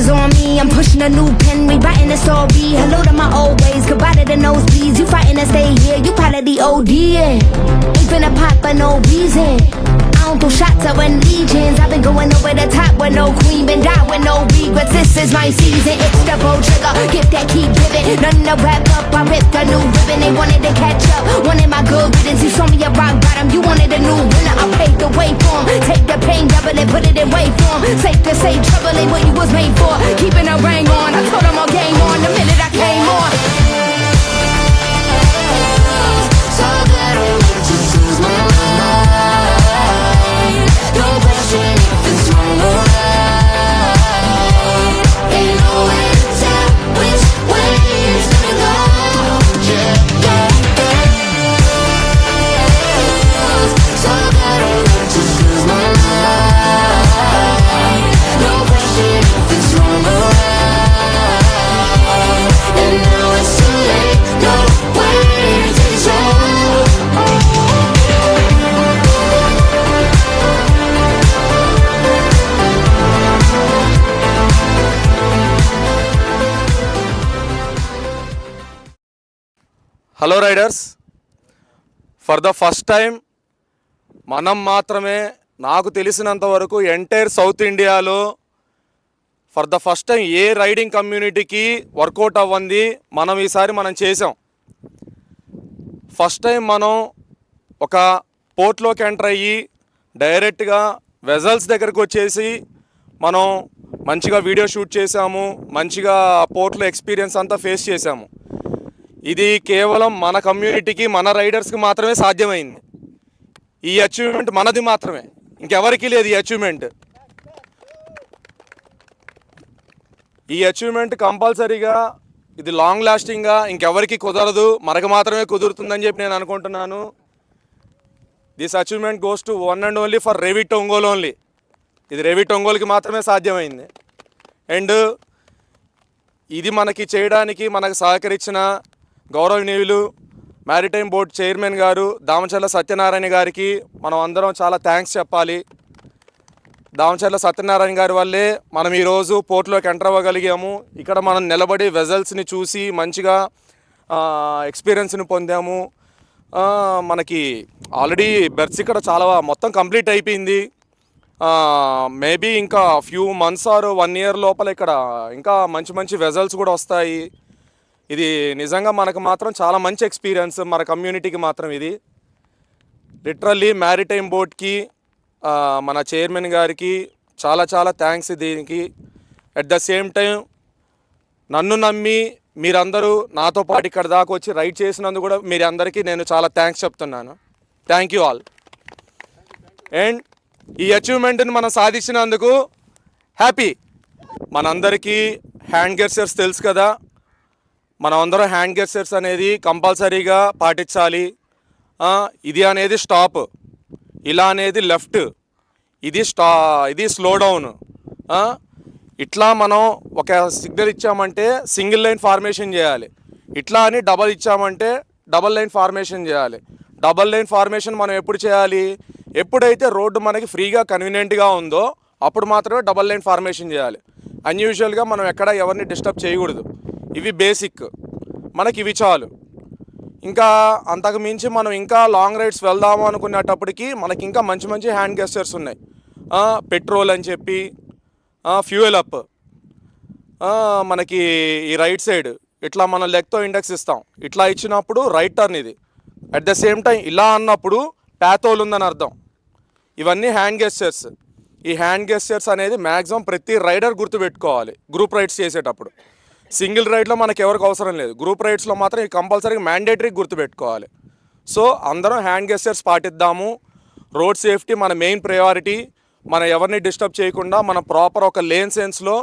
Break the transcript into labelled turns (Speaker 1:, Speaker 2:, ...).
Speaker 1: is on me. I'm pushing a new pen, rewriting the story. Hello to my old ways, goodbye to the nosebleeds. You fighting to stay here, you part of the OD. Yeah. Ain't finna pop for no reason. I don't throw shots, I run legions. I've been going over the top with no queen, been die with no regrets. This is my season, it's the road trigger. Gift that keep giving, nothing to wrap up. I ripped a new ribbon, they wanted to catch up. Wanted my good riddance, you saw me a rock bottom. You wanted a new winner, I paved the way for 'em. Take the pain, double it, put it in way form. Safe to say, trouble ain't what you was made for. Keeping a ring on, I told them all game on the minute I came on. So that I would just lose my mind. No question if it's wrong or right. Ain't nowhere to tell which way it's gonna go. Yeah, yeah. So that I would just lose my mind. No question if it's wrong or right. And now it's too late. Nowhere to go.
Speaker 2: Hello riders, for the first time మనం మాత్రమే, నాకు తెలిసినంత వరకు entire south ఇండియాలో for the first time A riding కమ్యూనిటీకి work out అవ్వంది మనం ఈసారి చేసాం. ఫస్ట్ టైం మనం ఒక పోర్ట్లోకి ఎంటర్ అయ్యి డైరెక్ట్గా వెజల్స్ దగ్గరకు వచ్చేసి మనం మంచిగా వీడియో షూట్ చేసాము, మంచిగా పోర్ట్లో ఎక్స్పీరియన్స్ అంతా ఫేస్ చేసాము. ఇది కేవలం మన కమ్యూనిటీకి, మన రైడర్స్కి మాత్రమే సాధ్యమైంది. ఈ అచీవ్మెంట్ మనది మాత్రమే, ఇంకెవరికి లేదు ఈ అచీవ్మెంట్. ఈ అచీవ్మెంట్ కంపల్సరీగా ఇది లాంగ్ లాస్టింగ్గా ఇంకెవరికి కుదరదు, మనకు మాత్రమే కుదురుతుందని చెప్పి నేను అనుకుంటున్నాను. This achievement goes to one and only for Revit Ongole only. ఇది రేవిట్ ఒంగోలుకి మాత్రమే సాధ్యమైంది. అండ్ ఇది మనకి చేయడానికి మనకు సహకరించిన గౌరవనీయులు మ్యారిటైమ్ బోర్డ్ చైర్మన్ గారు దామచర్ల సత్యనారాయణ గారికి మనం అందరం చాలా థ్యాంక్స్ చెప్పాలి. దామచర్ల సత్యనారాయణ గారి వల్లే మనం ఈరోజు పోర్ట్లోకి ఎంటర్ అవ్వగలిగాము. ఇక్కడ మనం నిలబడి వెజల్స్ని చూసి మంచిగా ఎక్స్పీరియన్స్ని పొందాము. మనకి ఆల్రెడీ బెర్త్స్ ఇక్కడ చాలా మొత్తం కంప్లీట్ అయిపోయింది. మేబీ ఇంకా ఫ్యూ మంత్స్ ఆర్ 1 year లోపల ఇక్కడ ఇంకా మంచి మంచి వెజల్స్ కూడా వస్తాయి. ఇది నిజంగా మనకు మాత్రం చాలా మంచి ఎక్స్పీరియన్స్, మన కమ్యూనిటీకి మాత్రం. ఇది లిటరల్లీ మ్యారిటైమ్ బోర్డ్కి, మన చైర్మన్ గారికి చాలా చాలా థ్యాంక్స్ దీనికి. అట్ ద సేమ్ టైం నన్ను నమ్మి మీరందరూ నాతో పాటు ఇక్కడ దాకా వచ్చి రైడ్ చేసినందుకు కూడా మీరందరికీ నేను చాలా థ్యాంక్స్ చెప్తున్నాను. Thank you all. అండ్ ఈ అచీవ్మెంట్ని మనం సాధించినందుకు హ్యాపీ. మనందరికీ హ్యాండ్ గెస్చర్స్ తెలుసు కదా, మనం అందరం హ్యాండ్ గెస్చర్స్ అనేది కంపల్సరీగా పాటించాలి. ఇది అనేది స్టాప్, ఇలా అనేది లెఫ్ట్, ఇది స్లో డౌన్. ఇట్లా మనం ఒక సిగ్నల్ ఇచ్చామంటే సింగిల్ లైన్ ఫార్మేషన్ చేయాలి. ఇట్లా అని డబల్ ఇచ్చామంటే డబల్ లైన్ ఫార్మేషన్ చేయాలి. డబల్ లైన్ ఫార్మేషన్ మనం ఎప్పుడు చేయాలి? ఎప్పుడైతే రోడ్డు మనకి ఫ్రీగా కన్వీనియంట్గా ఉందో అప్పుడు మాత్రమే డబల్ లైన్ ఫార్మేషన్ చేయాలి. అన్యూజువల్గా మనం ఎక్కడ ఎవరిని డిస్టర్బ్ చేయకూడదు. ఇవి బేసిక్, మనకి ఇవి చాలు. ఇంకా అంతకు మించి మనం ఇంకా లాంగ్ రైడ్స్ వెళ్దాము అనుకునేటప్పటికి మనకి ఇంకా మంచి మంచి హ్యాండ్ గెస్చర్స్ ఉన్నాయి. పెట్రోల్ అని చెప్పి, ఫ్యూయల్ అప్, మనకి ఈ రైట్ సైడ్ ఇట్లా మనం లెగ్తో ఇండెక్స్ ఇస్తాం. ఇట్లా ఇచ్చినప్పుడు రైట్ టర్న్ ఇది. అట్ ద సేమ్ టైం ఇలా అన్నప్పుడు ప్యాథోల్ ఉందని అర్థం. ఇవన్నీ హ్యాండ్ గెస్చర్స్. ఈ హ్యాండ్ గెస్చర్స్ అనేది మ్యాక్సిమం ప్రతి రైడర్ గుర్తుపెట్టుకోవాలి గ్రూప్ రైడ్స్ చేసేటప్పుడు. సింగిల్ రైడ్లో మనకి ఎవరికి అవసరం లేదు, గ్రూప్ రైడ్స్లో మాత్రం ఇది కంపల్సరీగా మ్యాండేటరీ గుర్తుపెట్టుకోవాలి. సో అందరం హ్యాండ్ గెస్చర్స్ పాటిద్దాము. రోడ్ సేఫ్టీ మన మెయిన్ ప్రయారిటీ. మనం ఎవరిని డిస్టర్బ్ చేయకుండా మనం ప్రాపర్ ఒక లేన్ సెన్స్లో